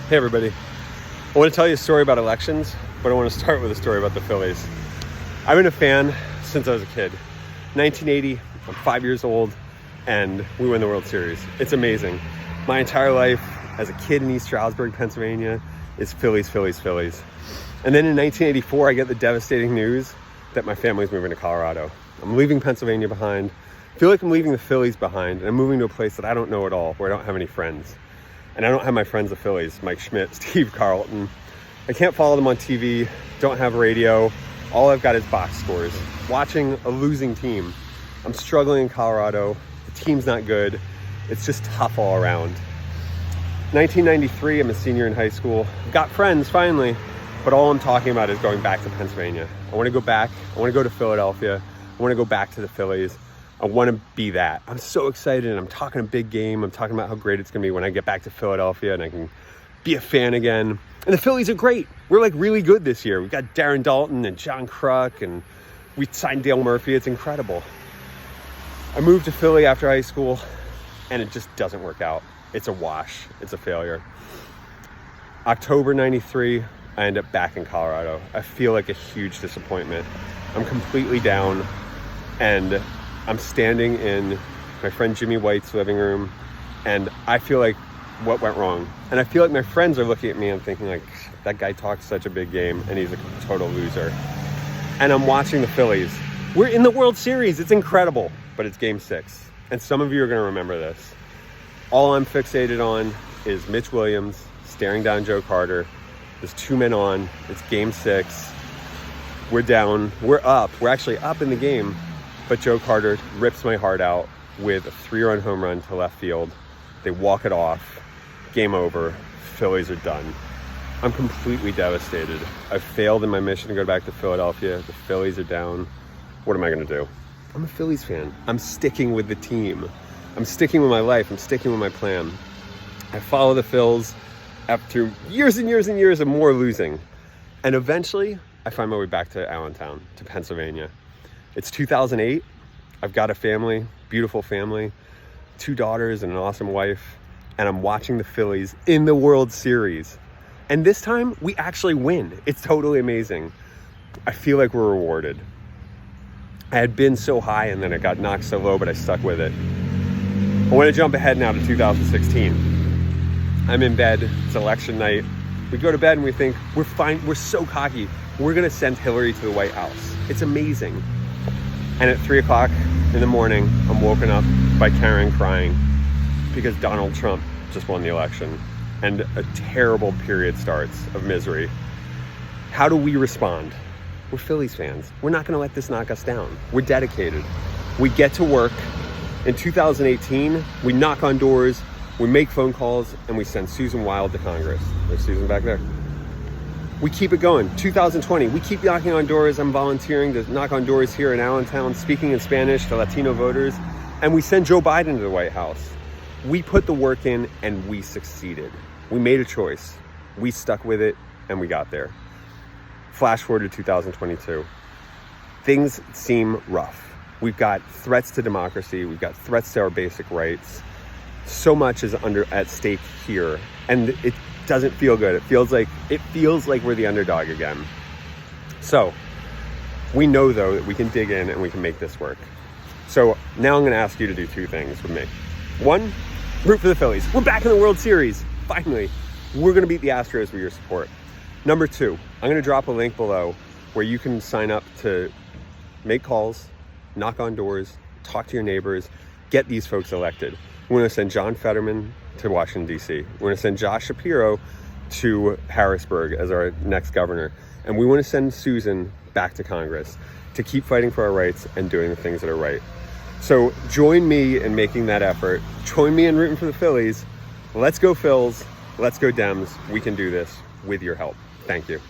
Hey everybody. I want to tell you a story about elections, but I want to start with a story about the Phillies. I've been a fan since I was a kid. 1980, I'm 5 years old, and we win the World Series. It's amazing. My entire life as a kid in East Stroudsburg, Pennsylvania, is Phillies, Phillies, Phillies. And then in 1984, I get the devastating news that my family's moving to Colorado. I'm leaving Pennsylvania behind. I feel like I'm leaving the Phillies behind, and I'm moving to a place that I don't know at all, where I don't have any friends. And I don't have my friends the Phillies, Mike Schmidt, Steve Carlton. I can't follow them on TV, don't have radio. All I've got is box scores. Watching a losing team. I'm struggling in Colorado. The team's not good. It's just tough all around. 1993, I'm a senior in high school. Got friends, finally. But all I'm talking about is going back to Pennsylvania. I want to go back. I want to go to Philadelphia. I want to go back to the Phillies. I want to be that. I'm so excited, and I'm talking a big game. I'm talking about how great it's going to be when I get back to Philadelphia and I can be a fan again. And the Phillies are great. We're like really good this year. We've got Darren Dalton and John Kruk, and we signed Dale Murphy. It's incredible. I moved to Philly after high school, and it just doesn't work out. It's a wash. It's a failure. October 93, I end up back in Colorado. I feel like a huge disappointment. I'm completely down, and I'm standing in my friend Jimmy White's living room, and I feel like what went wrong? And I feel like my friends are looking at me and thinking like, that guy talks such a big game and he's a total loser. And I'm watching the Phillies. We're in the World Series. It's incredible, but it's game 6. And some of you are going to remember this. All I'm fixated on is Mitch Williams staring down Joe Carter. There's 2 men on. It's game 6. We're down. We're up. We're actually up in the game. But Joe Carter rips my heart out with a 3-run home run to left field. They walk it off. Game over. Phillies are done. I'm completely devastated. I've failed in my mission to go back to Philadelphia. The Phillies are down. What am I going to do? I'm a Phillies fan. I'm sticking with the team. I'm sticking with my life. I'm sticking with my plan. I follow the Phils after years and years and years of more losing. And eventually, I find my way back to Allentown, to Pennsylvania. It's 2008. I've got a family, beautiful family, 2 daughters and an awesome wife, and I'm watching the Phillies in the World Series. And this time, we actually win. It's totally amazing. I feel like we're rewarded. I had been so high, and then it got knocked so low, but I stuck with it. I want to jump ahead now to 2016. I'm in bed. It's election night. We go to bed and we think, we're fine. We're so cocky. We're going to send Hillary to the White House. It's amazing. And at 3 o'clock in the morning, I'm woken up by Karen crying because Donald Trump just won the election. And a terrible period starts of misery. How do we respond? We're Phillies fans. We're not going to let this knock us down. We're dedicated. We get to work. In 2018, we knock on doors, we make phone calls, and we send Susan Wild to Congress. There's Susan back there. We keep it going. 2020, we keep knocking on doors. I'm volunteering to knock on doors here in Allentown, speaking in Spanish to Latino voters, and we send Joe Biden to the White House. We put the work in, and we succeeded. We made a choice. We stuck with it, and we got there. Flash forward to 2022. Things seem rough. We've got threats to democracy. We've got threats to our basic rights. So much is at stake here, and it doesn't feel good. It feels like we're the underdog again. So we know though that we can dig in and we can make this work. So now I'm going to ask you to do 2 things with me. 1, root for the Phillies. We're back in the World Series. Finally, we're going to beat the Astros with your support. Number 2, I'm going to drop a link below where you can sign up to make calls, knock on doors, talk to your neighbors, get these folks elected. We're going to send John Fetterman to Washington, D.C. We're going to send Josh Shapiro to Harrisburg as our next governor. And we want to send Susan back to Congress to keep fighting for our rights and doing the things that are right. So join me in making that effort. Join me in rooting for the Phillies. Let's go Phils. Let's go Dems. We can do this with your help. Thank you.